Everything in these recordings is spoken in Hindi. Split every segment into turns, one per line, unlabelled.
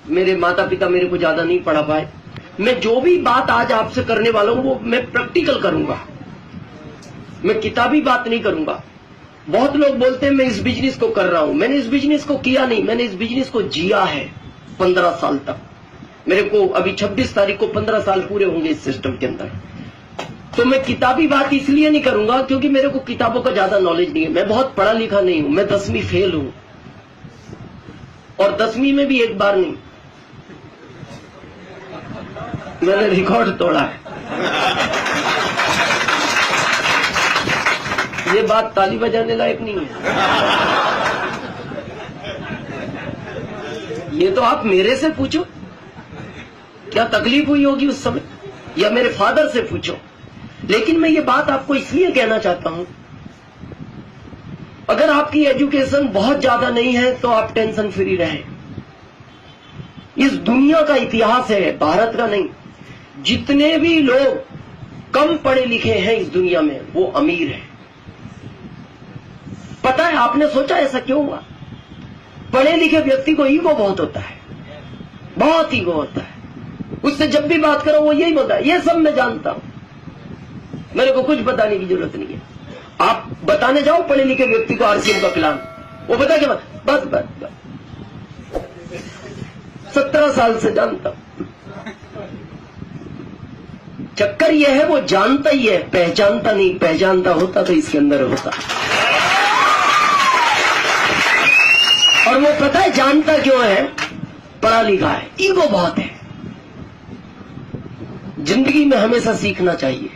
मेरे माता पिता मेरे को ज्यादा नहीं पढ़ा पाए। मैं जो भी बात आज आपसे करने वाला हूं वो मैं प्रैक्टिकल करूंगा, मैं किताबी बात नहीं करूंगा। बहुत लोग बोलते हैं मैं इस बिजनेस को कर रहा हूं, मैंने इस बिजनेस को किया नहीं, मैंने इस बिजनेस को जिया है 15 साल तक। मेरे को अभी 26 तारीख को 15 साल पूरे होंगे इस सिस्टम के अंदर। तो मैं किताबी बात इसलिए नहीं करूंगा क्योंकि मेरे को किताबों का ज्यादा नॉलेज नहीं है, मैं बहुत पढ़ा लिखा नहीं हूं, मैं 10वीं फेल हूं और 10वीं में भी एक बार नहीं, मैंने रिकॉर्ड तोड़ा है। ये बात ताली बजाने लायक नहीं है। ये तो आप मेरे से पूछो क्या तकलीफ हुई होगी उस समय, या मेरे फादर से पूछो। लेकिन मैं ये बात आपको इसलिए कहना चाहता हूं, अगर आपकी एजुकेशन बहुत ज्यादा नहीं है तो आप टेंशन फ्री रहें। इस दुनिया का इतिहास है, भारत का नहीं। जितने भी लोग कम पढ़े लिखे हैं इस दुनिया में वो अमीर हैं। पता है, आपने सोचा ऐसा क्यों हुआ? पढ़े लिखे व्यक्ति को ईगो बहुत होता है, बहुत ईगो होता है। उससे जब भी बात करो वो यही बोलता है ये सब मैं जानता हूं, मेरे को कुछ बताने की जरूरत नहीं है। आप बताने जाओ पढ़े लिखे व्यक्ति को आरसीएम का प्लान, वो बता के बस 17 साल से जानता हूं। चक्कर यह है वो जानता ही है, पहचानता नहीं। पहचानता होता तो इसके अंदर होता। और वो पता है जानता क्यों है? पढ़ा लिखा है, ईगो बहुत है। जिंदगी में हमेशा सीखना चाहिए।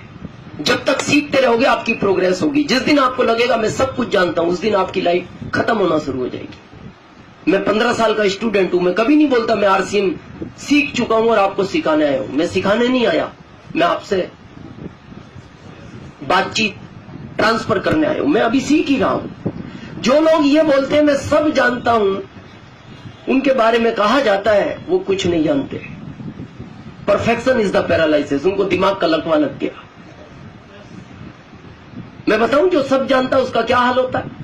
जब तक सीखते रहोगे आपकी प्रोग्रेस होगी। जिस दिन आपको लगेगा मैं सब कुछ जानता हूं, उस दिन आपकी लाइफ खत्म होना शुरू हो जाएगी। मैं 15 साल का स्टूडेंट हूं, मैं कभी नहीं बोलता मैं आरसीएम सीख चुका हूं और आपको सिखाने आया हूं। मैं सिखाने नहीं आया, मैं आपसे बातचीत ट्रांसफर करने आया हूं। मैं अभी सीख ही रहा हूं। जो लोग ये बोलते हैं मैं सब जानता हूं, उनके बारे में कहा जाता है वो कुछ नहीं जानते। परफेक्शन इज द पैरालाइसिस, उनको दिमाग का लकवा लग गया। मैं बताऊं जो सब जानता है उसका क्या हाल होता है?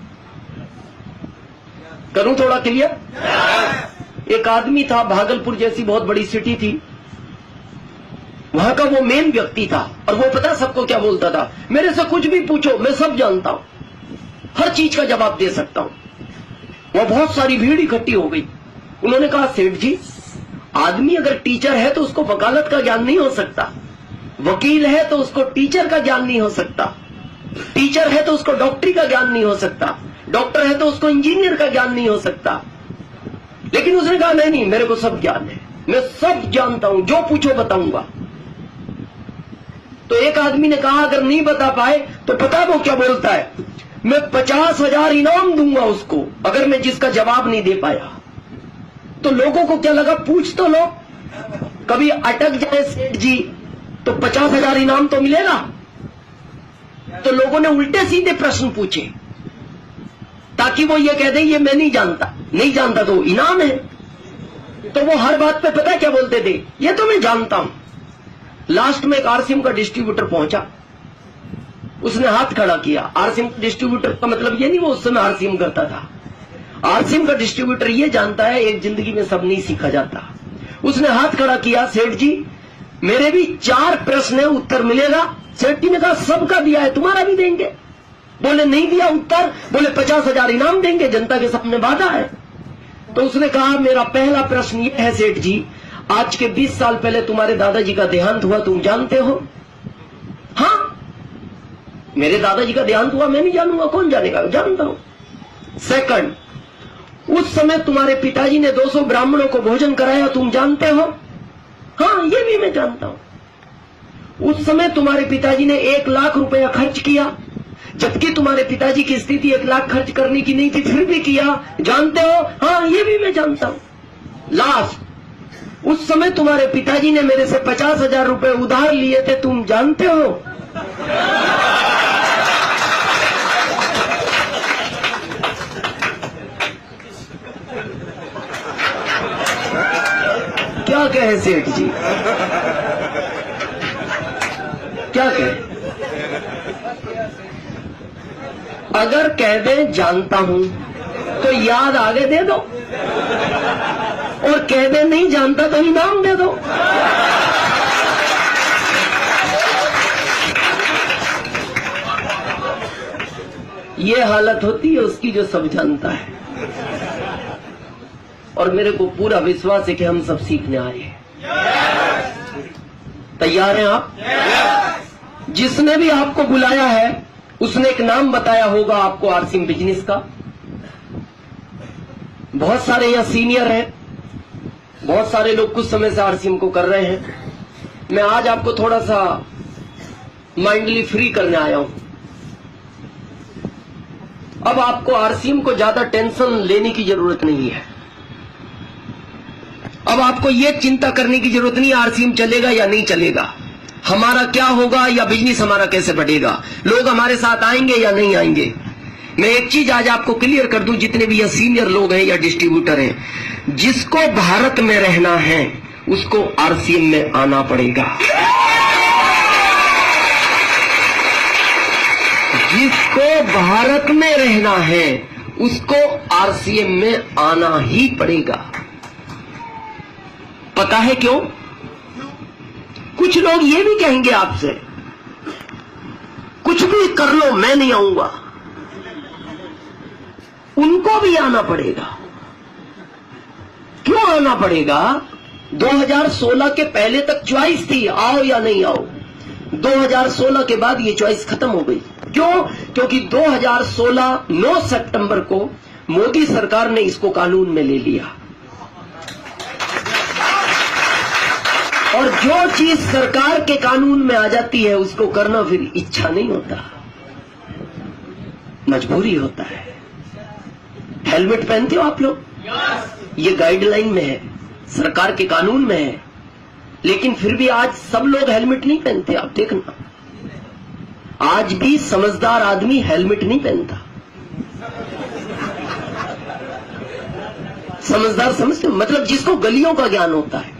करूं थोड़ा क्लियर? एक आदमी था, भागलपुर जैसी बहुत बड़ी सिटी थी, वहां का वो मेन व्यक्ति था। और वो पता सबको क्या बोलता था? मेरे से कुछ भी पूछो, मैं सब जानता हूं, हर चीज का जवाब दे सकता हूं। वहां बहुत सारी भीड़ इकट्ठी हो गई। उन्होंने कहा सेठ जी, आदमी अगर टीचर है तो उसको वकालत का ज्ञान नहीं हो सकता, वकील है तो उसको टीचर का ज्ञान नहीं हो सकता, टीचर है तो उसको डॉक्टरी का ज्ञान नहीं हो सकता, डॉक्टर है तो उसको इंजीनियर का ज्ञान नहीं हो सकता। लेकिन उसने कहा नहीं, मेरे को सब ज्ञान है, मैं सब जानता हूं, जो पूछो बताऊंगा। तो एक आदमी ने कहा अगर नहीं बता पाए तो पता वो क्या बोलता है? मैं 50,000 इनाम दूंगा उसको अगर मैं जिसका जवाब नहीं दे पाया। तो लोगों को क्या लगा, पूछ तो लो, कभी अटक जाए सेठ जी तो 50,000 इनाम तो मिलेगा। तो लोगों ने उल्टे सीधे प्रश्न पूछे ताकि वो ये कह दे ये मैं नहीं जानता, नहीं जानता तो इनाम है। तो वो हर बात पे पता क्या बोलते थे? ये तो मैं जानता हूं। लास्ट में एक आरसीएम का डिस्ट्रीब्यूटर पहुंचा, उसने हाथ खड़ा किया। आरसीएम डिस्ट्रीब्यूटर का मतलब ये नहीं वो उस समय आरसीएम करता था। आरसीएम का डिस्ट्रीब्यूटर ये जानता है एक जिंदगी में सब नहीं सीखा जाता। उसने हाथ खड़ा किया, सेठ जी मेरे भी 4 प्रश्न है, उत्तर मिलेगा? सेठ जी ने कहा सबका दिया है, तुम्हारा भी देंगे। बोले नहीं दिया उत्तर? बोले 50,000 इनाम देंगे, जनता के सामने वादा है। तो उसने कहा मेरा पहला प्रश्न ये है सेठ जी, आज के 20 साल पहले तुम्हारे दादाजी का देहांत हुआ, तुम जानते हो? हाँ, मेरे दादाजी का देहांत हुआ, मैं नहीं जानूंगा, कौन जानेगा? जानता हूं। सेकंड, उस समय तुम्हारे पिताजी ने 200 ब्राह्मणों को भोजन कराया, तुम जानते हो? हाँ, ये भी मैं जानता हूं। उस समय तुम्हारे पिताजी ने 1 लाख रुपया खर्च किया, जबकि तुम्हारे पिताजी की स्थिति 1 लाख खर्च करने की नहीं थी, फिर भी किया, जानते हो? हाँ, ये भी मैं जानता हूं। लास्ट, उस समय तुम्हारे पिताजी ने मेरे से 50,000 रुपए उधार लिए थे, तुम जानते हो? क्या कहे सेठ जी, क्या कहे? अगर कह दे जानता हूं तो याद आगे दे दो। और कह दे नहीं जानता तो इनाम दे दो। ये हालत होती है उसकी जो सब जानता है। और मेरे को पूरा विश्वास है कि हम सब सीखने आए हैं। तैयार हैं आप? जिसने भी आपको बुलाया है उसने एक नाम बताया होगा आपको आरसीएम बिजनेस का। बहुत सारे यहाँ सीनियर हैं, बहुत सारे लोग कुछ समय से आरसीएम को कर रहे हैं। मैं आज आपको थोड़ा सा माइंडली फ्री करने आया हूं। अब आपको आरसीएम को ज्यादा टेंशन लेने की जरूरत नहीं है। अब आपको ये चिंता करने की जरूरत नहीं आरसीएम चलेगा या नहीं चलेगा, हमारा क्या होगा या बिजनेस हमारा कैसे बढ़ेगा, लोग हमारे साथ आएंगे या नहीं आएंगे। मैं एक चीज आज आपको क्लियर कर दूं, जितने भी ये सीनियर लोग हैं या डिस्ट्रीब्यूटर हैं, जिसको भारत में रहना है उसको आरसीएम में आना पड़ेगा। जिसको भारत में रहना है उसको आरसीएम में आना ही पड़ेगा। पता है क्यों? कुछ लोग ये भी कहेंगे आपसे, कुछ भी कर लो मैं नहीं आऊंगा। उनको भी आना पड़ेगा। क्यों आना पड़ेगा? 2016 के पहले तक चॉइस थी, आओ या नहीं आओ। 2016 के बाद ये चॉइस खत्म हो गई। क्यों? क्योंकि 2016 9 सितंबर को मोदी सरकार ने इसको कानून में ले लिया। और जो चीज सरकार के कानून में आ जाती है उसको करना फिर इच्छा नहीं होता, मजबूरी होता है। हेलमेट पहनते हो आप लोग? ये गाइडलाइन में है, सरकार के कानून में है, लेकिन फिर भी आज सब लोग हेलमेट नहीं पहनते। आप देखना, आज भी समझदार आदमी हेलमेट नहीं पहनता। समझदार समझते हो? मतलब जिसको गलियों का ज्ञान होता है,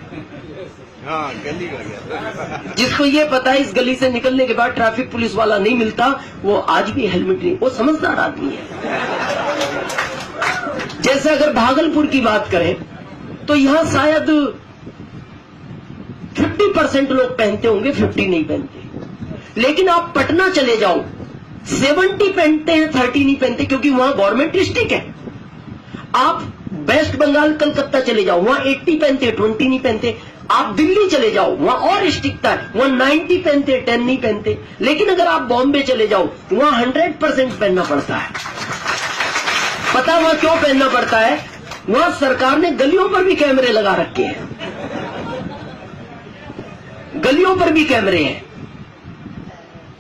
हाँ, गली का ज्ञान,
जिसको ये पता है इस गली से निकलने के बाद ट्रैफिक पुलिस वाला नहीं मिलता, वो आज भी हेलमेट नहीं, वो समझदार आदमी है। जैसे अगर भागलपुर की बात करें तो यहां शायद 50% लोग पहनते होंगे, 50 नहीं पहनते। लेकिन आप पटना चले जाओ, 70 पहनते हैं, 30 नहीं पहनते, क्योंकि वहां गवर्नमेंट स्ट्रिक्ट है। आप वेस्ट बंगाल कलकत्ता चले जाओ, वहां 80 पहनते हैं, 20 नहीं पहनते। आप दिल्ली चले जाओ, वहां और स्ट्रिक्ट है, वहां 90 पहनते हैं, 10 नहीं पहनते। लेकिन अगर आप बॉम्बे चले जाओ, वहां 100% पहनना पड़ता है। पता वहां क्यों पहनना पड़ता है? वहां सरकार ने गलियों पर भी कैमरे लगा रखे हैं, गलियों पर भी कैमरे हैं।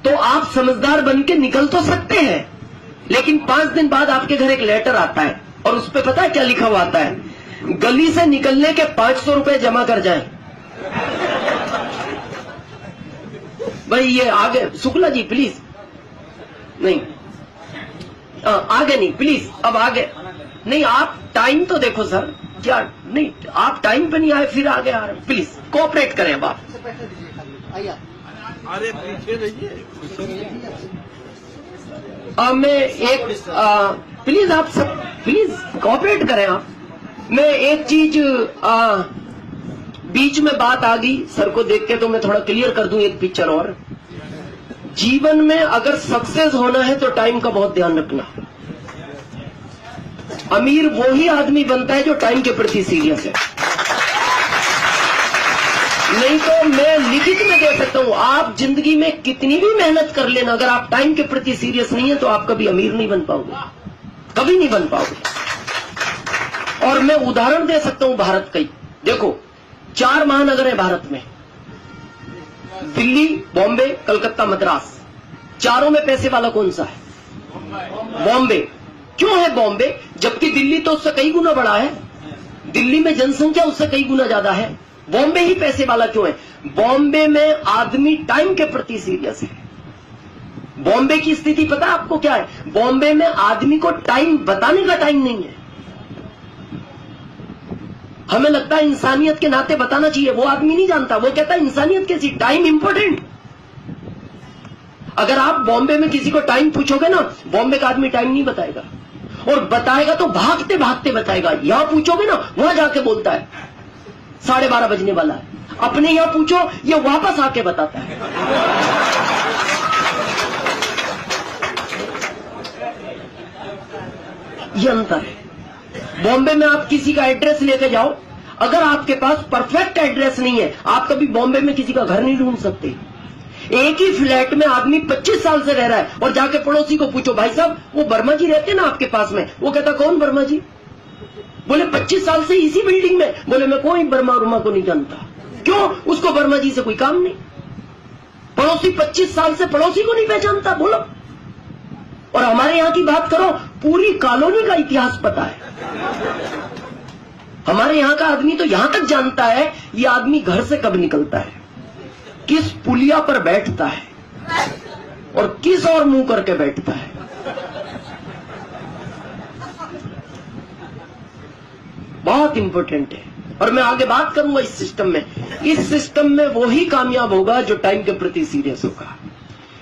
तो आप समझदार बन के निकल तो सकते हैं, लेकिन 5 दिन बाद आपके घर एक लेटर आता है और उस पर पता है क्या लिखा हुआ आता है? गली से निकलने के 500 रुपए जमा कर जाएं। भाई ये आगे, शुक्ला जी प्लीज, नहीं आगे नहीं प्लीज, अब आगे नहीं। आप टाइम तो देखो सर, क्या नहीं आप टाइम पे नहीं आए फिर आगे आ रहे, प्लीज कोऑपरेट करें। अब आप
अरे पीछे रहिए।
मैं एक प्लीज आप सब प्लीज कोऑपरेट करें। आप मैं एक चीज बीच में बात आ गई सर को देख के, तो मैं थोड़ा क्लियर कर दूं एक पिक्चर और। जीवन में अगर सक्सेस होना है तो टाइम का बहुत ध्यान रखना। अमीर वो ही आदमी बनता है जो टाइम के प्रति सीरियस है। नहीं तो मैं लिखित में दे सकता हूं, आप जिंदगी में कितनी भी मेहनत कर लेना, अगर आप टाइम के प्रति सीरियस नहीं है तो आप कभी अमीर नहीं बन पाओगे, कभी नहीं बन पाओगे। और मैं उदाहरण दे सकता हूं भारत का ही। देखो 4 महानगर है भारत में, दिल्ली, बॉम्बे, कलकत्ता, मद्रास। चारों में पैसे वाला कौन सा है? बॉम्बे। क्यों है बॉम्बे? जबकि दिल्ली तो उससे कई गुना बड़ा है, दिल्ली में जनसंख्या उससे कई गुना ज्यादा है। बॉम्बे ही पैसे वाला क्यों है? बॉम्बे में आदमी टाइम के प्रति सीरियस है। बॉम्बे की स्थिति पता है आपको क्या है? बॉम्बे में आदमी को टाइम बताने का टाइम नहीं है। हमें लगता है इंसानियत के नाते बताना चाहिए, वो आदमी नहीं जानता, वो कहता है इंसानियत कैसी, टाइम इंपॉर्टेंट। अगर आप बॉम्बे में किसी को टाइम पूछोगे ना, बॉम्बे का आदमी टाइम नहीं बताएगा। और बताएगा तो भागते भागते बताएगा। यहां पूछोगे ना, वहां जाके बोलता है 12:30 बजने वाला है। अपने यहां पूछो, ये वापस आके बताता है। ये अंतर है। बॉम्बे में आप किसी का एड्रेस लेके जाओ, अगर आपके पास परफेक्ट एड्रेस नहीं है, आप कभी बॉम्बे में किसी का घर नहीं ढूंढ सकते। एक ही फ्लैट में आदमी 25 साल से रह रहा है और जाके पड़ोसी को पूछो, भाई साहब वो वर्मा जी रहते हैं ना आपके पास में? वो कहता कौन वर्मा जी? बोले 25 साल से इसी बिल्डिंग में। बोले मैं कोई वर्मा रुमा को नहीं जानता। क्यों? उसको वर्मा जी से कोई काम नहीं। पड़ोसी 25 साल से पड़ोसी को नहीं पहचानता। बोलो। और हमारे यहां की बात करो, पूरी कॉलोनी का इतिहास पता है। हमारे यहां का आदमी तो यहां तक जानता है ये आदमी घर से कब निकलता है, किस पुलिया पर बैठता है और किस और मुंह करके बैठता है। बहुत इंपॉर्टेंट है। और मैं आगे बात करूंगा इस सिस्टम में। इस सिस्टम में वो ही कामयाब होगा जो टाइम के प्रति सीरियस होगा,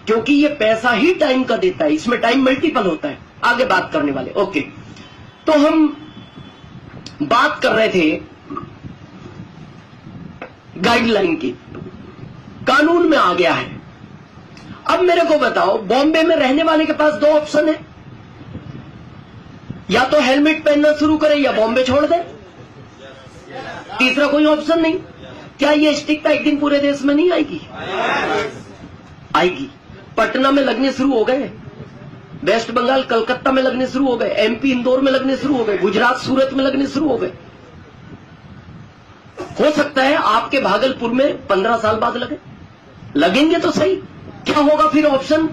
क्योंकि ये पैसा ही टाइम का देता है। इसमें टाइम मल्टीपल होता है। आगे बात करने वाले। ओके, तो हम बात कर रहे थे गाइडलाइन की। कानून में आ गया है। अब मेरे को बताओ, बॉम्बे में रहने वाले के पास दो ऑप्शन है, या तो हेलमेट पहनना शुरू करे या बॉम्बे छोड़ दे। तीसरा कोई ऑप्शन नहीं। क्या ये स्टिकता एक दिन पूरे देश में नहीं आएगी? आएगी। पटना में लगने शुरू हो गए, वेस्ट बंगाल कलकत्ता में लगने शुरू हो गए, एमपी इंदौर में लगने शुरू हो गए, गुजरात सूरत में लगने शुरू हो गए। हो सकता है आपके भागलपुर में 15 साल बाद लगे। लगेंगे तो सही। क्या होगा फिर ऑप्शन?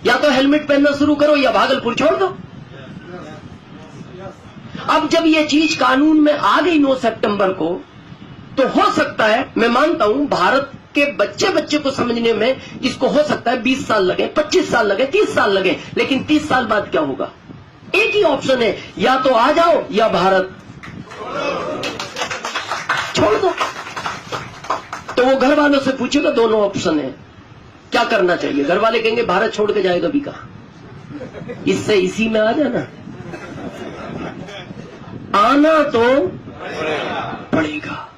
या तो हेलमेट पहनना शुरू करो या भागलपुर छोड़ दो। अब जब ये चीज कानून में आ गई 9 सितंबर को, तो हो सकता है, मैं मानता हूं भारत के बच्चे को समझने में इसको हो सकता है 20 साल लगे, 25 साल लगे, 30 साल लगे। लेकिन 30 साल बाद क्या होगा? एक ही ऑप्शन है, या तो आ जाओ या भारत छोड़ दो। तो वो घर वालों से पूछेगा, दोनों ऑप्शन है, क्या करना चाहिए? घर वाले कहेंगे भारत छोड़ के जाएगा भी कहां, इससे इसी में आ जाना। आना तो पड़ेगा।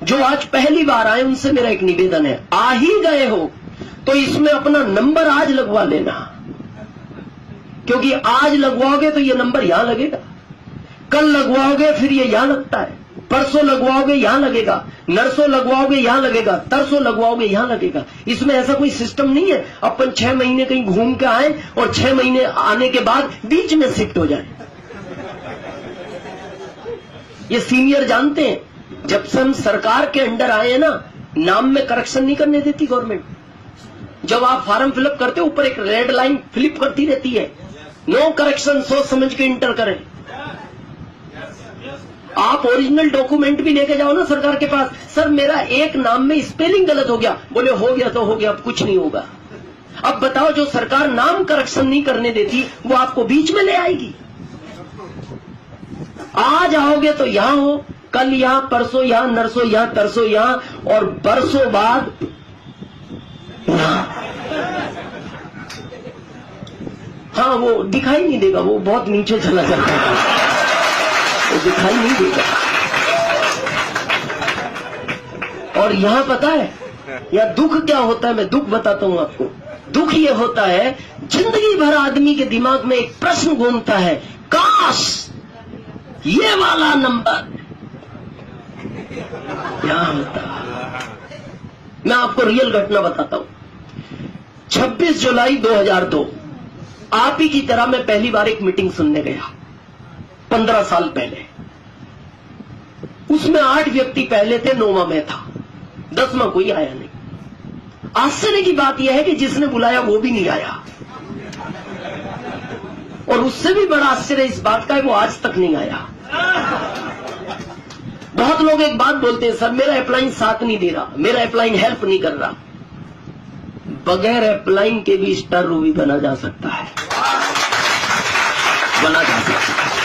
जो आज पहली बार आए उनसे मेरा एक निवेदन है, आ ही गए हो तो इसमें अपना नंबर आज लगवा लेना, क्योंकि आज लगवाओगे तो ये नंबर यहां लगेगा, कल लगवाओगे फिर ये यहां लगता है, परसों लगवाओगे यहां लगेगा, नरसों लगवाओगे यहां लगेगा, तरसों लगवाओगे यहां लगेगा। इसमें ऐसा कोई सिस्टम नहीं है अपन 6 महीने कहीं घूम के आए और 6 महीने आने के बाद बीच में शिफ्ट हो जाए। ये सीनियर जानते हैं, जब से हम सरकार के अंडर आए हैं ना, नाम में करेक्शन नहीं करने देती गवर्नमेंट। जब आप फॉर्म फिलअप करते हो ऊपर एक रेड लाइन फ्लिप करती रहती है, नो करेक्शन, सोच समझ के इंटर करें। आप ओरिजिनल डॉक्यूमेंट भी लेके जाओ ना सरकार के पास, सर मेरा एक नाम में स्पेलिंग गलत हो गया, बोले हो गया तो हो गया, अब कुछ नहीं होगा। अब बताओ, जो सरकार नाम करेक्शन नहीं करने देती वो आपको बीच में ले आएगी। आज आओगे तो यहां हो, कल यहां, परसों यहां, नरसों यहां, तरसों यहां, और बरसों बाद हाँ वो दिखाई नहीं देगा, वो बहुत नीचे चला जाता है, वो दिखाई नहीं देगा। और यहां पता है या दुख क्या होता है? मैं दुख बताता हूं आपको। दुख ये होता है, जिंदगी भर आदमी के दिमाग में एक प्रश्न घूमता है, काश ये वाला नंबर क्या होता। मैं आपको रियल घटना बताता हूं। 26 जुलाई 2002 आप ही की तरह मैं पहली बार एक मीटिंग सुनने गया 15 साल पहले। उसमें 8 व्यक्ति पहले थे, 9वां मैं था, 10वां कोई आया नहीं। आश्चर्य की बात यह है कि जिसने बुलाया वो भी नहीं आया, और उससे भी बड़ा आश्चर्य इस बात का है वो आज तक नहीं आया। बहुत लोग एक बात बोलते हैं, सर मेरा अपलाइन साथ नहीं दे रहा, मेरा अपलाइन हेल्प नहीं कर रहा। बगैर अपलाइन के भी स्टार रूबी बना जा सकता है, बना जा सकता है।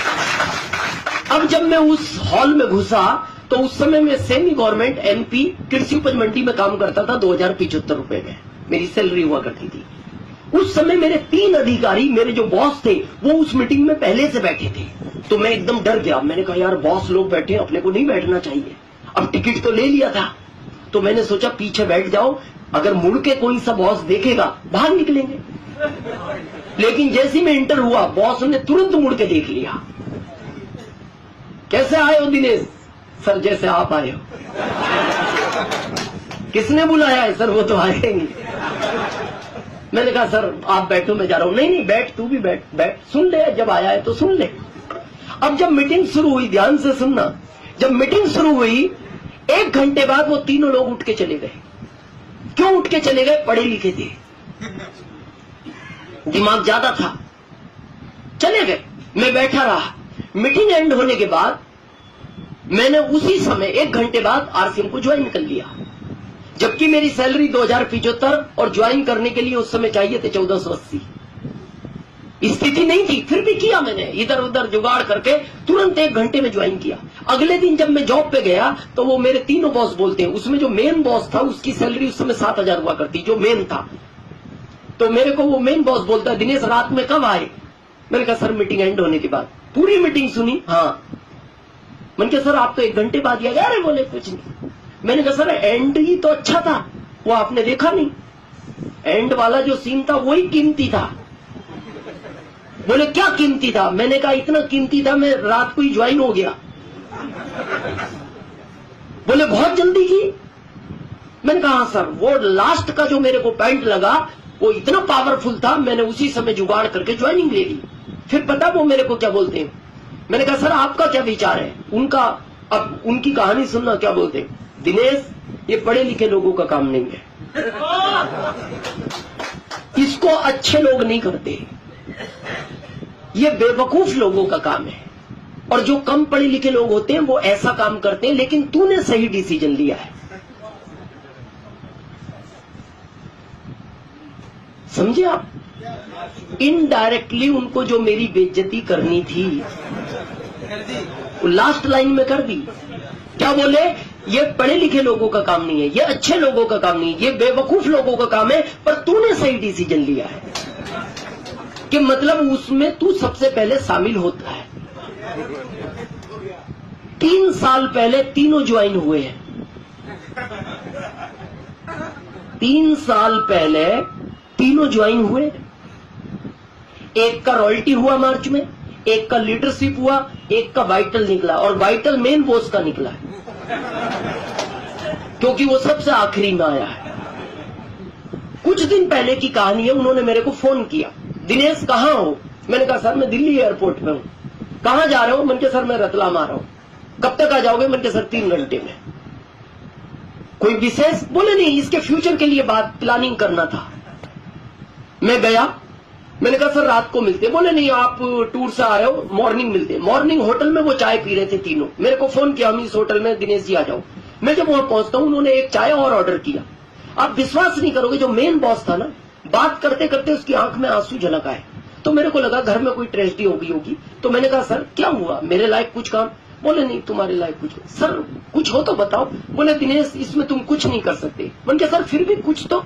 अब जब मैं उस हॉल में घुसा तो उस समय मैं सेमी गवर्नमेंट एमपी कृषि उपज मंडी में काम करता था, 2075 रुपए में मेरी सैलरी हुआ करती थी। उस समय मेरे 3 अधिकारी, मेरे जो बॉस थे, वो उस मीटिंग में पहले से बैठे थे। तो मैं एकदम डर गया। मैंने कहा यार बॉस लोग बैठे, अपने को नहीं बैठना चाहिए। अब टिकट तो ले लिया था, तो मैंने सोचा पीछे बैठ जाओ, अगर मुड़ के कोई सा बॉस देखेगा बाहर निकलेंगे। लेकिन जैसे ही मैं इंटर हुआ, बॉस ने तुरंत मुड़ के देख लिया। कैसे आए हो दिनेश? सर जैसे आप आए हो। किसने बुलाया है? सर वो तो आएंगे। मैंने कहा सर आप बैठो, मैं जा रहा हूं। नहीं नहीं बैठ, तू भी बैठ, बैठ, सुन ले, जब आया है तो सुन ले। अब जब मीटिंग शुरू हुई, ध्यान से सुनना, जब मीटिंग शुरू हुई 1 घंटे बाद वो तीनों लोग उठ के चले गए। क्यों उठ के चले गए? पढ़े लिखे थे, दिमाग ज्यादा था, चले गए। मैं बैठा रहा। मीटिंग एंड होने के बाद मैंने उसी समय 1 घंटे बाद आरसीएम को ज्वाइन कर लिया, जबकि मेरी सैलरी 2075 और ज्वाइन करने के लिए उस समय चाहिए थे 1480। स्थिति नहीं थी, फिर भी किया मैंने, इधर उधर जुगाड़ करके तुरंत 1 घंटे में ज्वाइन किया। अगले दिन जब मैं जॉब पे गया तो वो मेरे तीनों बॉस बोलते हैं, उसमें जो मेन बॉस था उसकी सैलरी उस समय 7000 हुआ करती, जो मेन था। तो मेरे को वो मेन बॉस बोलता है दिनेश रात में कब आए? मैंने कहा सर मीटिंग एंड होने के बाद। पूरी मीटिंग सुनी? हाँ। मैंने कहा सर आप तो 1 घंटे बाद गया। अरे बोले कुछ नहीं। मैंने कहा सर एंड ही तो अच्छा था, वो आपने देखा नहीं? एंड वाला जो सीन था वही कीमती था। बोले क्या कीमती था? मैंने कहा इतना कीमती था मैं रात को ही ज्वाइन हो गया। बोले बहुत जल्दी की? मैंने कहा हाँ सर, वो लास्ट का जो मेरे को पॉइंट लगा वो इतना पावरफुल था, मैंने उसी समय जुगाड़ करके ज्वाइनिंग ले ली। फिर पता वो मेरे को क्या बोलते हैं? मैंने कहा सर आपका क्या विचार है? उनका, अब उनकी कहानी सुनना, क्या बोलते हैं? दिनेश ये पढ़े लिखे लोगों का काम नहीं है, इसको अच्छे लोग नहीं करते, ये बेवकूफ लोगों का काम है। और जो कम पढ़े लिखे लोग होते हैं वो ऐसा काम करते हैं, लेकिन तूने सही डिसीजन लिया है। समझे आप? इनडायरेक्टली उनको जो मेरी बेइज्जती करनी थी वो लास्ट लाइन में कर दी। क्या बोले? ये पढ़े लिखे लोगों का काम नहीं है, ये अच्छे लोगों का काम नहीं है, ये बेवकूफ लोगों का काम है, पर तूने सही डिसीजन लिया है। कि मतलब उसमें तू सबसे पहले शामिल होता है। 3 साल पहले तीनों ज्वाइन हुए हैं। 3 साल पहले तीनों ज्वाइन हुए। एक का रॉयल्टी हुआ मार्च में, एक का लीडरशिप हुआ, एक का वाइटल निकला, और वाइटल मेन बॉस का निकला है क्योंकि वो सबसे आखिरी में आया है। कुछ दिन पहले की कहानी है, उन्होंने मेरे को फोन किया, दिनेश कहाँ हो? मैंने कहा सर मैं दिल्ली एयरपोर्ट पे हूँ। कहाँ जा रहे हो? मैंने कहा सर मैं रतलाम आ रहा हूँ। कब तक आ जाओगे? मैंने कहा सर 3 घंटे में। कोई विशेष? बोले नहीं, इसके फ्यूचर के लिए बात प्लानिंग करना था। मैं गया, मैंने कहा सर रात को मिलते। बोले नहीं आप टूर से आ रहे हो, मॉर्निंग मिलते। मॉर्निंग होटल में वो चाय पी रहे थे तीनों। मेरे को फोन किया हम इस होटल में, दिनेश जी आ जाओ। मैं जब वहां पहुंचता हूं, उन्होंने एक चाय और ऑर्डर किया। आप विश्वास नहीं करोगे, जो मेन बॉस था ना, बात करते करते उसकी आंख में आंसू झलक आए। तो मेरे को लगा घर में कोई ट्रेजेडी हो गई होगी। तो मैंने कहा सर क्या हुआ? मेरे लायक कुछ काम? बोले नहीं तुम्हारे लायक कुछ। सर कुछ हो तो बताओ। बोले दिनेश इसमें तुम कुछ नहीं कर सकते। मैंने कहा सर फिर भी कुछ तो।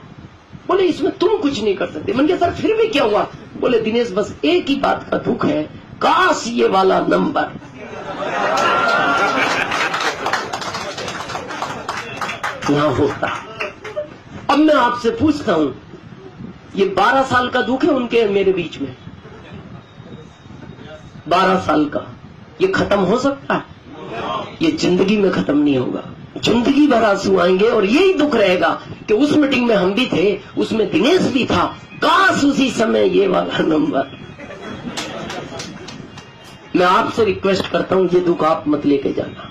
बोले इसमें तुम कुछ नहीं कर सकते। मैंने कहा सर फिर भी क्या हुआ? बोले दिनेश बस एक ही बात का दुख है, काश ये वाला नंबर ना होता। अब मैं आपसे पूछता हूं, ये 12 साल का दुख है उनके मेरे बीच में, 12 साल का, ये खत्म हो सकता है? ये जिंदगी में खत्म नहीं होगा। जिंदगी भर आंसू आएंगे और यही दुख रहेगा कि उस मीटिंग में हम भी थे, उसमें दिनेश भी था, काश उसी समय ये वाला नंबर। मैं आपसे रिक्वेस्ट करता हूं, ये दुख आप मत लेके जाना,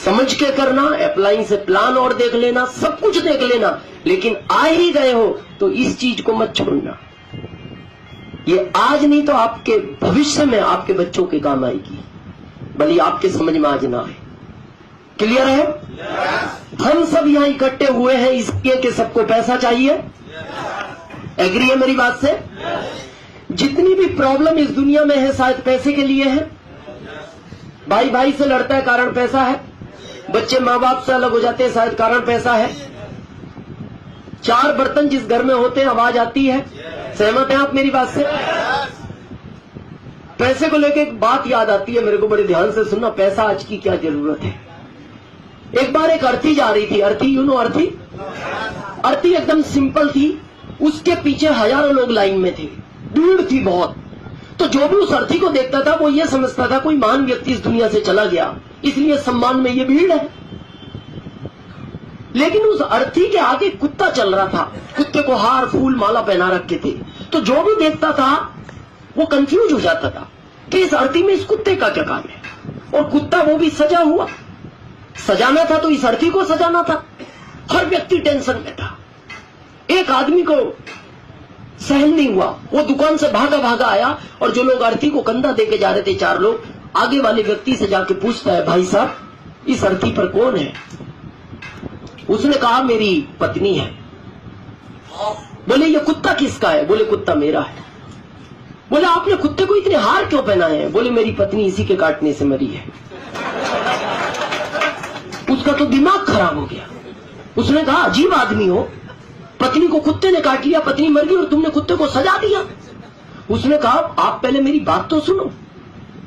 समझ के करना, अप्लाई से प्लान और देख लेना, सब कुछ देख लेना, लेकिन आ ही गए हो तो इस चीज को मत छोड़ना। ये आज नहीं तो आपके भविष्य में आपके बच्चों के काम आएगी, भले आपके समझ में आज ना आए। क्लियर है? हम सब यहां इकट्ठे हुए हैं इसलिए कि सबको पैसा चाहिए। एग्री है मेरी बात से? जितनी भी प्रॉब्लम इस दुनिया में है शायद पैसे के लिए है। भाई भाई से लड़ता है कारण पैसा है, बच्चे माँ बाप से अलग हो जाते हैं शायद कारण पैसा है, 4 बर्तन जिस घर में होते हैं आवाज आती है सहमत हैं आप मेरी बात से? पैसे को लेकर एक बात याद आती है मेरे को, बड़े ध्यान से सुनना। पैसा आज की क्या जरूरत है। एक बार एक अर्थी जा रही थी, अर्थी यू नो अर्थी, अर्थी एकदम सिंपल थी, उसके पीछे हजारों लोग लाइन में थे, भीड़ थी बहुत। तो जो भी उस अर्थी को देखता था वो ये समझता था कोई महान व्यक्ति इस दुनिया से चला गया, इसलिए सम्मान में ये भीड़ है। लेकिन उस अर्थी के आगे कुत्ता चल रहा था, कुत्ते को हार फूल माला पहना रखे थे। तो जो भी देखता था वो कंफ्यूज हो जाता था कि इस अर्थी में इस कुत्ते का क्या काम है। और कुत्ता वो भी सजा हुआ, सजाना था तो इस अर्थी को सजाना था। हर व्यक्ति टेंशन में था। एक आदमी को सहन नहीं हुआ, वो दुकान से भागा भागा आया और जो लोग अर्थी को कंधा देके जा रहे थे, 4 लोग, आगे वाले व्यक्ति से जाके पूछता है, भाई साहब इस अर्थी पर कौन है? उसने कहा मेरी पत्नी है। बोले ये कुत्ता किसका है? बोले कुत्ता मेरा है। बोले आपने कुत्ते को इतने हार क्यों पहनाए हैं? बोले मेरी पत्नी इसी के काटने से मरी है। उसका तो दिमाग खराब हो गया। उसने कहा अजीब आदमी हो, पत्नी को कुत्ते ने काट लिया, पत्नी मर गई और तुमने कुत्ते को सजा दिया। उसने कहा आप पहले मेरी बात तो सुनो,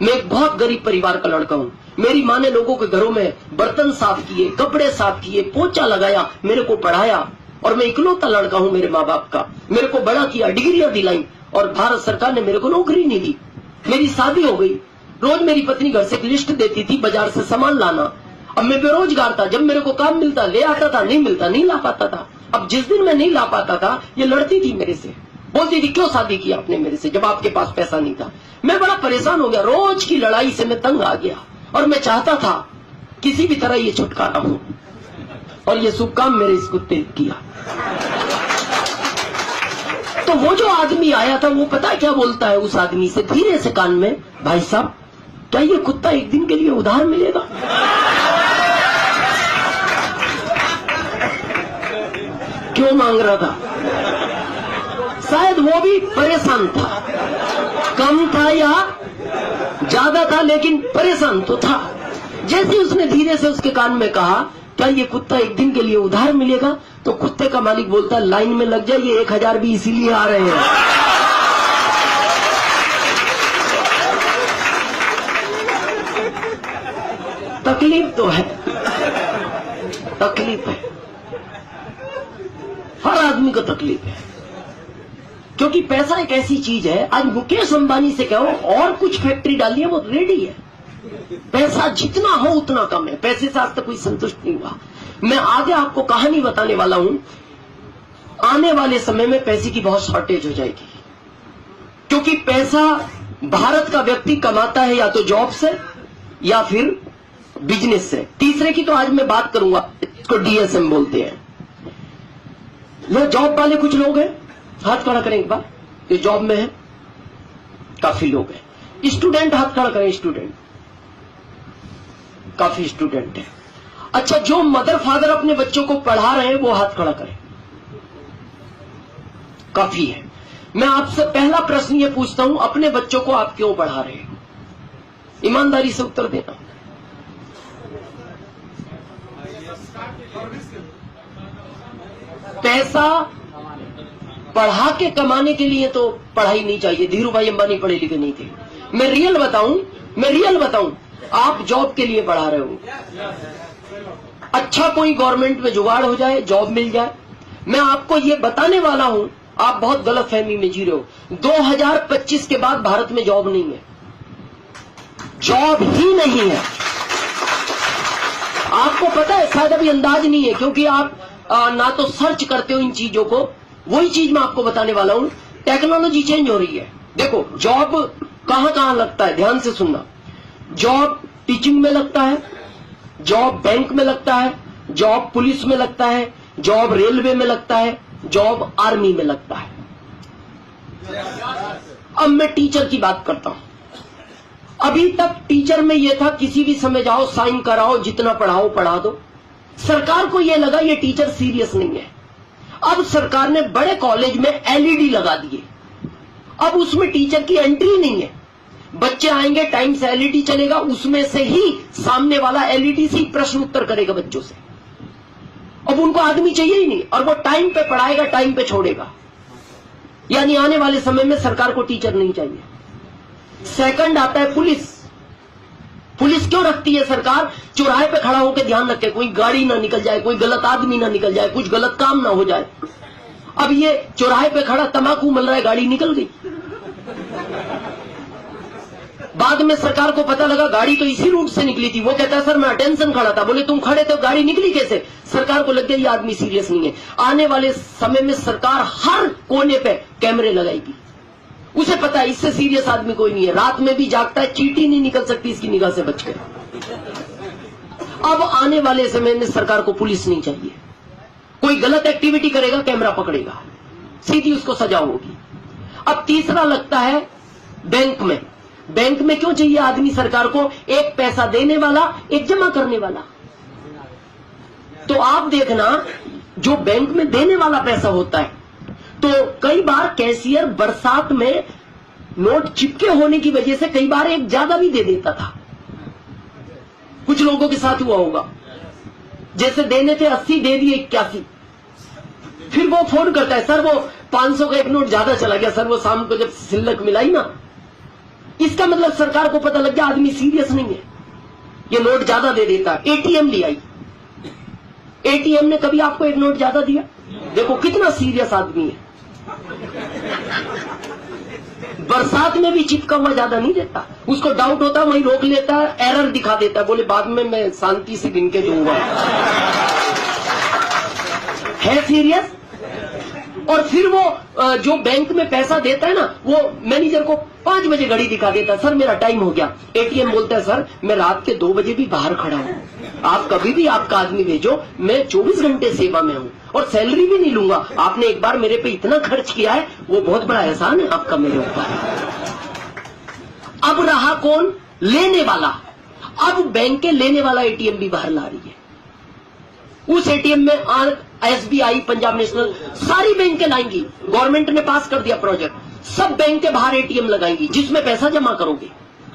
मैं एक बहुत गरीब परिवार का लड़का हूं। मेरी माँ ने लोगों के घरों में बर्तन साफ किए, कपड़े साफ किए, पोछा लगाया, मेरे को पढ़ाया और मैं इकलौता लड़का हूं मेरे माँ बाप का। मेरे को बड़ा किया, डिग्रियां दिलाई और भारत सरकार ने मेरे को नौकरी नहीं दी। मेरी शादी हो गई। रोज मेरी पत्नी घर से एक लिस्ट देती थी बाजार से सामान लाना। अब मैं बेरोजगार था, जब मेरे को काम मिलता ले आता था, नहीं मिलता नहीं ला पाता था। अब जिस दिन मैं नहीं ला पाता था ये लड़ती थी मेरे से, बोलती थी क्यों शादी की आपने मेरे से जब आपके पास पैसा नहीं था। मैं बड़ा परेशान हो गया, रोज की लड़ाई से मैं तंग आ गया और मैं चाहता था किसी भी तरह ये छुटकारा हो। और ये शुभ काम मेरे इस कुत्ते ने किया। तो वो जो आदमी आया था वो पता क्या बोलता है उस आदमी से, धीरे से कान में, भाई साहब क्या ये कुत्ता एक दिन के लिए उधार मिलेगा? क्यों मांग रहा था? शायद वो भी परेशान था, कम था या ज्यादा था लेकिन परेशान तो था। जैसे उसने धीरे से उसके कान में कहा क्या ये कुत्ता एक दिन के लिए उधार मिलेगा, तो कुत्ते का मालिक बोलता है लाइन में लग जाए, ये 1000 भी इसीलिए आ रहे हैं। तकलीफ तो है, तकलीफ है, हर आदमी को तकलीफ है, क्योंकि पैसा एक ऐसी चीज है। आज मुकेश अंबानी से कहो और कुछ फैक्ट्री डालिए वो रेडी है। पैसा जितना हो उतना कम है, पैसे से आज तक कोई संतुष्ट नहीं हुआ। मैं आगे आपको कहानी बताने वाला हूं, आने वाले समय में पैसे की बहुत शॉर्टेज हो जाएगी, क्योंकि पैसा भारत का व्यक्ति कमाता है या तो जॉब से या फिर बिजनेस से। तीसरे की तो आज मैं बात करूंगा, इसको डीएसएम बोलते हैं। यह जॉब वाले कुछ लोग हैं, हाथ खड़ा करें एक बार, ये जॉब में है, काफी लोग हैं। स्टूडेंट हाथ खड़ा करें, स्टूडेंट, काफी स्टूडेंट है। अच्छा, जो मदर फादर अपने बच्चों को पढ़ा रहे हैं वो हाथ खड़ा करें, काफी है। मैं आपसे पहला प्रश्न ये पूछता हूं, अपने बच्चों को आप क्यों पढ़ा रहे हैं? ईमानदारी से उत्तर देना। पैसा पढ़ा के कमाने के लिए तो पढ़ाई नहीं चाहिए। धीरू भाई अंबानी पढ़े लिखे नहीं थे। मैं रियल बताऊं, आप जॉब के लिए पढ़ा रहे हो। अच्छा कोई गवर्नमेंट में जुगाड़ हो जाए, जॉब मिल जाए। मैं आपको ये बताने वाला हूं, आप बहुत गलत फहमी में जी रहे हो। 2025 के बाद भारत में जॉब नहीं है, जॉब ही नहीं है। आपको पता है, शायद अभी अंदाज नहीं है, क्योंकि आप ना तो सर्च करते हो इन चीजों को। वही चीज मैं आपको बताने वाला हूं, टेक्नोलॉजी चेंज हो रही है। देखो जॉब कहां कहां लगता है, ध्यान से सुनना। जॉब टीचिंग में लगता है, जॉब बैंक में लगता है, जॉब पुलिस में लगता है, जॉब रेलवे में लगता है, जॉब आर्मी में लगता है। अब मैं टीचर की बात करता हूं। अभी तक टीचर में यह था किसी भी समय जाओ, साइन कराओ, जितना पढ़ाओ पढ़ा दो। सरकार को यह लगा ये टीचर सीरियस नहीं है। अब सरकार ने बड़े कॉलेज में एलईडी लगा दिए। अब उसमें टीचर की एंट्री नहीं है। बच्चे आएंगे, टाइम से एलईडी चलेगा, उसमें से ही सामने वाला एलईडी से ही प्रश्न उत्तर करेगा बच्चों से। अब उनको आदमी चाहिए ही नहीं, और वो टाइम पे पढ़ाएगा, टाइम पे छोड़ेगा। यानी आने वाले समय में सरकार को टीचर नहीं चाहिए। सेकंड आता है पुलिस। पुलिस क्यों रखती है सरकार? चौराहे पे खड़ा होकर ध्यान रखे कोई गाड़ी ना निकल जाए, कोई गलत आदमी ना निकल जाए, कुछ गलत काम ना हो जाए। अब ये चौराहे पे खड़ा तंबाकू मल रहा है, गाड़ी निकल गई। बाद में सरकार को पता लगा गाड़ी तो इसी रूट से निकली थी। वो कहता है सर मैं अटेंशन खड़ा था। बोले तुम खड़े थे गाड़ी निकली कैसे? सरकार को लग गया ये आदमी सीरियस नहीं है। आने वाले समय में सरकार हर कोने पे कैमरे लगाएगी। उसे पता है इससे सीरियस आदमी कोई नहीं है, रात में भी जागता है, चींटी नहीं निकल सकती इसकी निगाह से बचकर। अब आने वाले समय में सरकार को पुलिस नहीं चाहिए। कोई गलत एक्टिविटी करेगा कैमरा पकड़ेगा, सीधी उसको सजा होगी। अब तीसरा लगता है बैंक में। बैंक में क्यों चाहिए आदमी सरकार को? एक पैसा देने वाला, एक जमा करने वाला। तो आप देखना जो बैंक में देने वाला पैसा होता है, तो कई बार कैशियर बरसात में नोट चिपके होने की वजह से कई बार एक ज्यादा भी दे देता था। कुछ लोगों के साथ हुआ होगा, जैसे देने थे 80 दे दिए 81। फिर वो फोन करता है सर वो 500 का एक नोट ज्यादा चला गया सर, वो शाम को जब सिल्लक मिलाई ना। इसका मतलब सरकार को पता लग गया आदमी सीरियस नहीं है, ये नोट ज्यादा दे देता। एटीएम ले आई, एटीएम ने कभी आपको एक नोट ज्यादा दिया? देखो कितना सीरियस आदमी है। बरसात में भी चिपका हुआ ज्यादा नहीं देता, उसको डाउट होता है वहीं रोक लेता है, एरर दिखा देता है, बोले बाद में मैं शांति से गिन के दूंगा। है सीरियस। और फिर वो जो बैंक में पैसा देता है ना, वो मैनेजर को 5 बजे घड़ी दिखा देता है, सर मेरा टाइम हो गया। एटीएम बोलता है सर मैं रात के 2 बजे भी बाहर खड़ा हूं, आप कभी भी आपका आदमी भेजो, मैं 24 घंटे सेवा में हूं और सैलरी भी नहीं लूंगा। आपने एक बार मेरे पे इतना खर्च किया है, वो बहुत बड़ा एहसान है आपका मेरे ऊपर। अब रहा कौन? लेने वाला। अब बैंक के लेने वाला एटीएम भी बाहर ला रही है। उस एटीएम में एसबीआई, पंजाब नेशनल, सारी बैंकें लाएंगी। गवर्नमेंट ने पास कर दिया प्रोजेक्ट, सब बैंक के बाहर एटीएम लगाएंगी जिसमें पैसा जमा करोगे,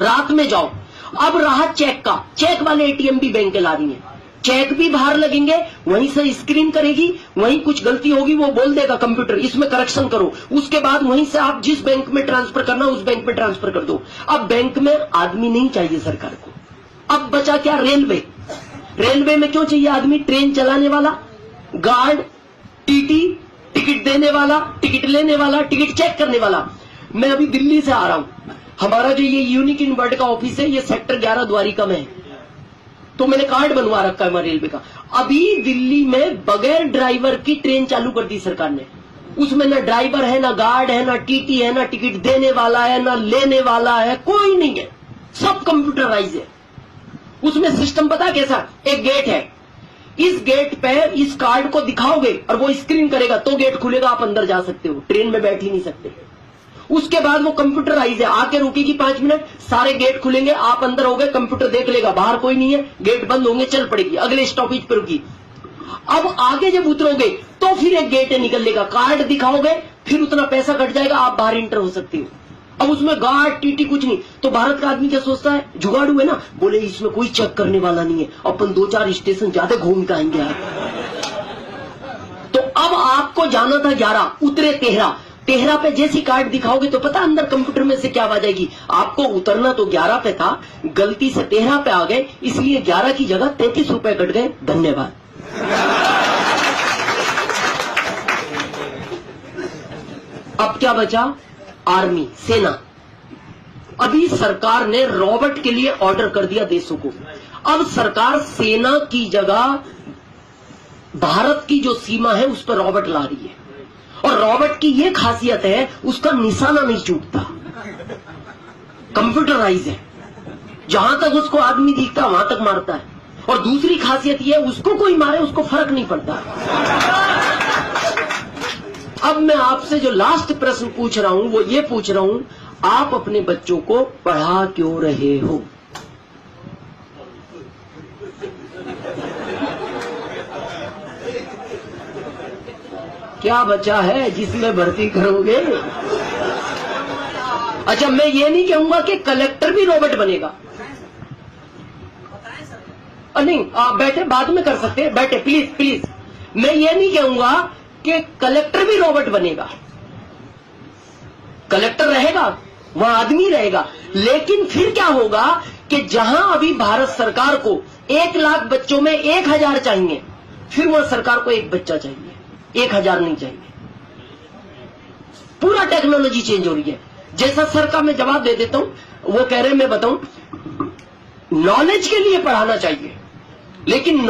रात में जाओ। अब रहा चेक का, चेक वाले एटीएम भी बैंकें ला रही हैं, चेक भी बाहर लगेंगे, वहीं से स्क्रीन करेगी, वहीं कुछ गलती होगी वो बोल देगा कंप्यूटर इसमें करेक्शन करो, उसके बाद वहीं से आप जिस बैंक में ट्रांसफर करना उस बैंक में ट्रांसफर कर दो। अब बैंक में आदमी नहीं चाहिए सरकार को। अब बचा क्या? रेलवे। रेलवे में क्यों चाहिए आदमी? ट्रेन चलाने वाला, गार्ड, टीटी, टिकट देने वाला, टिकट लेने वाला, टिकट चेक करने वाला। मैं अभी दिल्ली से आ रहा हूं, हमारा जो ये यूनिक इन वर्ल्ड का ऑफिस है ये सेक्टर 11 द्वारिका में है, तो मैंने कार्ड बनवा रखा है हमारे रेलवे का। अभी दिल्ली में बगैर ड्राइवर की ट्रेन चालू कर दी सरकार ने। उसमें ना ड्राइवर है, ना गार्ड है, ना टीटी है, ना टिकट देने वाला है, ना लेने वाला है, कोई नहीं है, सब कंप्यूटराइज है। उसमें सिस्टम पता कैसा? एक गेट है, इस गेट पे इस कार्ड को दिखाओगे और वो स्क्रीन करेगा तो गेट खुलेगा, आप अंदर जा सकते हो, ट्रेन में बैठ ही नहीं सकते। उसके बाद वो कंप्यूटराइज है, आके रुकेगी 5 मिनट, सारे गेट खुलेंगे, आप अंदर हो गए, कंप्यूटर देख लेगा बाहर कोई नहीं है, गेट बंद होंगे, चल पड़ेगी, अगले स्टॉपेज पे रुकी। अब आगे जब उतरोगे तो फिर एक गेट निकल लेगा, कार्ड दिखाओगे, फिर उतना पैसा कट जाएगा, आप बाहर इंटर हो सकते हो। अब उसमें गार्ड टीटी कुछ नहीं। तो भारत का आदमी क्या सोचता है? जुगाड़ू है ना, बोले इसमें कोई चेक करने वाला नहीं है, अपन 2-4 स्टेशन ज्यादा घूम के आएंगे। तो अब आपको जाना था 11, उतरे 13 पे जैसी कार्ड दिखाओगे तो पता अंदर कंप्यूटर में से क्या आ जाएगी। आपको उतरना तो 11 पे था, गलती से 13 पे आ गए, इसलिए 11 की जगह 33 रुपए कट गए। धन्यवाद। अब क्या बचा? आर्मी, सेना। अभी सरकार ने रॉबर्ट के लिए ऑर्डर कर दिया देशों को। अब सरकार सेना की जगह भारत की जो सीमा है उस पर रॉबर्ट ला रही है। और रॉबर्ट की यह खासियत है, उसका निशाना नहीं चूकता, कंप्यूटराइज है, जहां तक उसको आदमी दिखता वहां तक मारता है। और दूसरी खासियत यह है, उसको कोई मारे उसको फर्क नहीं पड़ता। अब मैं आपसे जो लास्ट प्रश्न पूछ रहा हूं वो ये पूछ रहा हूं, आप अपने बच्चों को पढ़ा क्यों रहे हो? क्या बचा है जिसमें भर्ती करोगे? अच्छा, मैं ये नहीं कहूंगा कि कलेक्टर भी रोबोट बनेगा। नहीं, आप बैठे, बाद में कर सकते हैं, बैठे प्लीज प्लीज। मैं ये नहीं कहूंगा कि कलेक्टर भी रोबोट बनेगा। कलेक्टर रहेगा, वहां आदमी रहेगा। लेकिन फिर क्या होगा कि जहां अभी भारत सरकार को 1 लाख बच्चों में 1000 चाहिए, फिर वह सरकार को 1 बच्चा चाहिए, 1000 नहीं चाहिए। पूरा टेक्नोलॉजी चेंज हो रही है। जैसा सर का मैं जवाब दे देता हूं, वो कह रहे मैं बताऊं, नॉलेज के लिए पढ़ाना चाहिए, लेकिन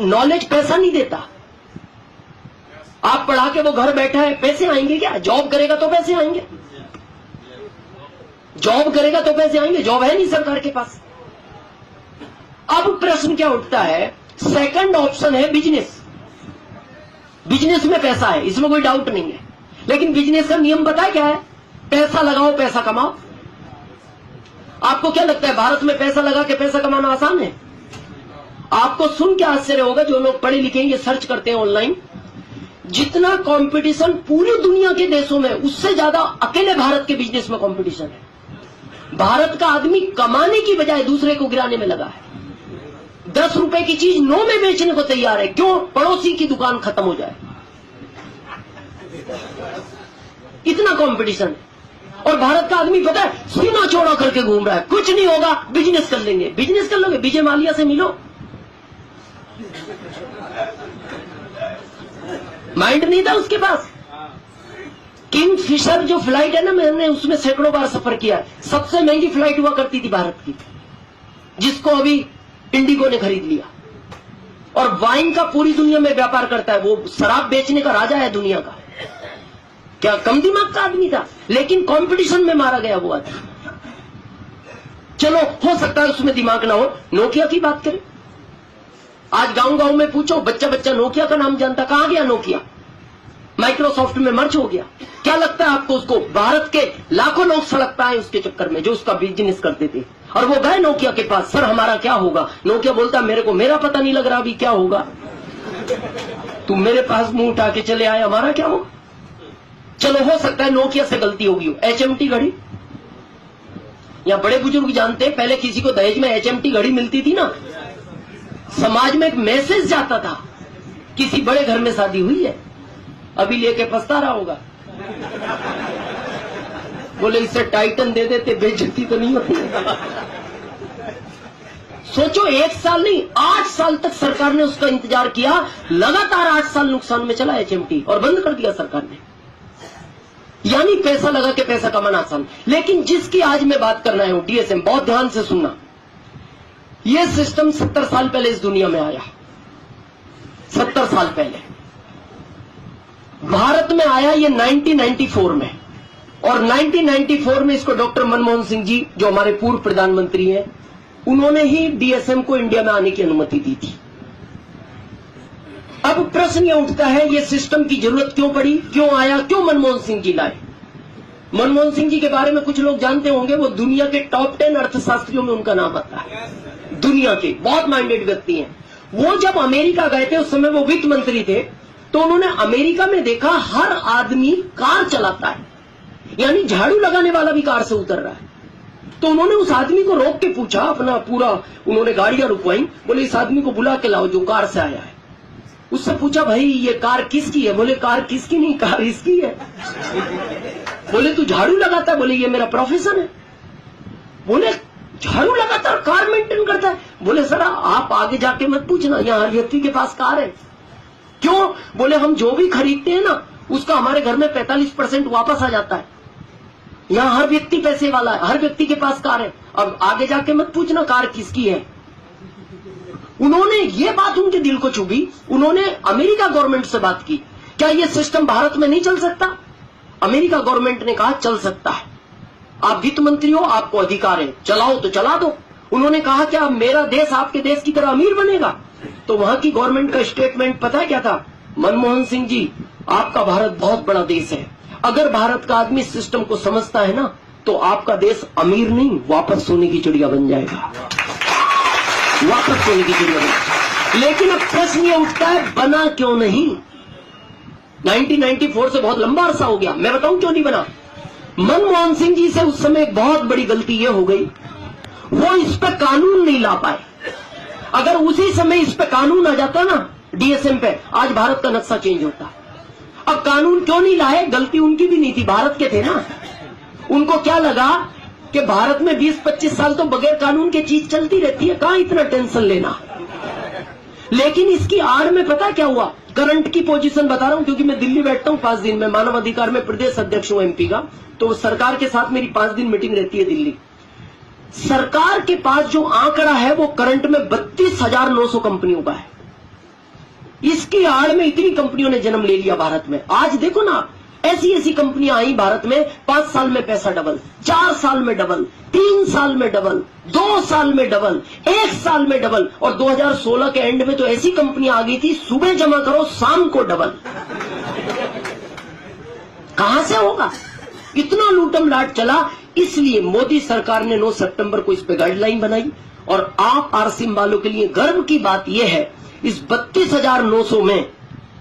नॉलेज पैसा नहीं देता। आप पढ़ा के वो घर बैठा है, पैसे आएंगे क्या? जॉब करेगा तो पैसे आएंगे, जॉब करेगा तो पैसे आएंगे, जॉब है नहीं सरकार के पास। अब प्रश्न क्या उठता है, सेकंड ऑप्शन है बिजनेस। बिजनेस में पैसा है, इसमें कोई डाउट नहीं है, लेकिन बिजनेस का नियम पता है क्या है? पैसा लगाओ पैसा कमाओ। आपको क्या लगता है भारत में पैसा लगा के पैसा कमाना आसान है? आपको सुन के आश्चर्य होगा, जो लोग पढ़े लिखे ये सर्च करते हैं ऑनलाइन, जितना कंपटीशन पूरी दुनिया के देशों में, उससे ज्यादा अकेले भारत के बिजनेस में कंपटीशन है। भारत का आदमी कमाने की बजाय दूसरे को गिराने में लगा है। 10 रुपए की चीज 9 में बेचने को तैयार है। क्यों? पड़ोसी की दुकान खत्म हो जाए, इतना कंपटीशन है। और भारत का आदमी पता है सीना चौड़ा करके घूम रहा है, कुछ नहीं होगा, बिजनेस कर लेंगे। बिजनेस कर लोगे, विजय माल्या से मिलो, माइंड नहीं था उसके पास। किंग फिशर जो फ्लाइट है ना, मैंने उसमें सैकड़ों बार सफर किया है। सबसे महंगी फ्लाइट हुआ करती थी भारत की, जिसको अभी इंडिगो ने खरीद लिया। और वाइन का पूरी दुनिया में व्यापार करता है, वो शराब बेचने का राजा है दुनिया का। क्या कम दिमाग का आदमी था? लेकिन कंपटीशन में मारा गया वो आदमी। चलो, हो सकता है उसमें दिमाग ना हो। नोकिया की बात करें, आज गांव गांव में पूछो, बच्चा बच्चा नोकिया का नाम जानता। कहां गया नोकिया? माइक्रोसॉफ्ट में मर्ज हो गया। क्या लगता है आपको उसको? भारत के लाखों लोग सड़क पे आए उसके चक्कर में, जो उसका बिजनेस करते थे। और वो गए नोकिया के पास, सर हमारा क्या होगा? नोकिया बोलता मेरे को मेरा पता नहीं लग रहा अभी क्या होगा, तुम मेरे पास मुंह उठा के चले आए, हमारा क्या होगा? चलो, हो सकता है नोकिया से गलती होगी हो। HMT घड़ी, या बड़े बुजुर्ग जानते हैं, पहले किसी को दहेज में HMT घड़ी मिलती थी ना, समाज में एक मैसेज जाता था, किसी बड़े घर में शादी हुई है, अभी लेके पछता रहा होगा। बोले इससे टाइटन दे देते, बेइज्जती तो नहीं होती। सोचो, 1 साल नहीं 8 साल तक सरकार ने उसका इंतजार किया। लगातार 8 साल नुकसान में चला HMT, और बंद कर दिया सरकार ने। यानी पैसा लगा के पैसा कमाना आसान। लेकिन जिसकी आज मैं बात करना है वो DSM, बहुत ध्यान से सुनना। यह सिस्टम 70 साल पहले इस दुनिया में आया। 70 साल पहले भारत में आया ये 1994 में, और 1994 में इसको डॉक्टर मनमोहन सिंह जी, जो हमारे पूर्व प्रधानमंत्री हैं, उन्होंने ही DSM को इंडिया में आने की अनुमति दी थी। अब प्रश्न यह उठता है, ये सिस्टम की जरूरत क्यों पड़ी, क्यों आया, क्यों मनमोहन सिंह जी लाए? मनमोहन सिंह जी के बारे में कुछ लोग जानते होंगे, वो दुनिया के टॉप 10 अर्थशास्त्रियों में उनका नाम आता है। दुनिया के बहुत माइंडेड व्यक्ति हैं। वो जब अमेरिका गए थे, उस समय वो वित्त मंत्री थे, तो उन्होंने अमेरिका में देखा हर आदमी कार चलाता है, यानी झाड़ू लगाने वाला भी कार से उतर रहा है। तो उन्होंने उस आदमी को रोक के पूछा, अपना पूरा उन्होंने गाड़ियां रुकवाई, बोले इस आदमी को बुला के लाओ जो कार से आया है। उससे पूछा, भाई ये कार किसकी है? बोले कार किसकी नहीं, कार इसकी है। बोले तू झाड़ू लगाता है? बोले ये मेरा प्रोफेशन है। बोले झाड़ू लगाता है, कार मेंटेन करता है? बोले सर आप आगे जाके मत पूछना, यहाँ हर व्यक्ति के पास कार है। क्यों? बोले हम जो भी खरीदते हैं ना, उसका हमारे घर में 45% वापस आ जाता है। यहाँ हर व्यक्ति पैसे वाला है, हर व्यक्ति के पास कार है। अब आगे जाके मत पूछना कार किसकी है। उन्होंने ये बात उनके दिल को छुई। उन्होंने अमेरिका गवर्नमेंट से बात की, क्या ये सिस्टम भारत में नहीं चल सकता? अमेरिका गवर्नमेंट ने कहा चल सकता है, आप वित्त मंत्री हो, आपको अधिकार है, चलाओ तो चला दो। उन्होंने कहा क्या मेरा देश आपके देश की तरह अमीर बनेगा? तो वहां की गवर्नमेंट का स्टेटमेंट पता है क्या था? मनमोहन सिंह जी, आपका भारत बहुत बड़ा देश है, अगर भारत का आदमी सिस्टम को समझता है ना, तो आपका देश अमीर नहीं, वापस सोने की चिड़िया बन जाएगा, वापस सोने की चिड़िया बन। लेकिन अब प्रश्न ये उठता है, बना क्यों नहीं? 1994 से बहुत लंबा अरसा हो गया। मैं बताऊं क्यों नहीं बना। मनमोहन सिंह जी से उस समय एक बहुत बड़ी गलती ये हो गई, वो इस पे कानून नहीं ला पाए। अगर उसी समय इस पे कानून आ जाता ना, DSM पे, आज भारत का नक्शा चेंज होता। अब कानून क्यों नहीं लाए? गलती उनकी भी नहीं थी, भारत के थे ना। उनको क्या लगा कि भारत में 20-25 साल तो बगैर कानून के चीज चलती रहती है, कहां इतना टेंशन लेना। लेकिन इसकी आड़ में पता क्या हुआ, करंट की पोजीशन बता रहा हूं, क्योंकि मैं दिल्ली बैठता हूं 5 दिन में, मानव अधिकार में प्रदेश अध्यक्ष हूं एमपी का, तो सरकार के साथ मेरी 5 दिन मीटिंग रहती है दिल्ली। सरकार के पास जो आंकड़ा है वो करंट में 32,900 कंपनियों का है। इसकी आड़ में इतनी कंपनियों ने जन्म ले लिया भारत में। आज देखो ना, ऐसी ऐसी कंपनियां आई भारत में, 5 साल में पैसा डबल, 4 साल में डबल, 3 साल में डबल, 2 साल में डबल, 1 साल में डबल, और 2016 के एंड में तो ऐसी कंपनियां आ गई थी, सुबह जमा करो शाम को डबल। कहां से होगा? इतना लूटम लाट चला। इसलिए मोदी सरकार ने 9 सितंबर को इस पे गाइडलाइन बनाई, और आप आरसीएम वालों के लिए गर्व की बात यह है, इस 32,900 में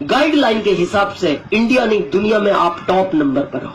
गाइडलाइन के हिसाब से इंडिया नहीं दुनिया में आप टॉप नंबर पर हो।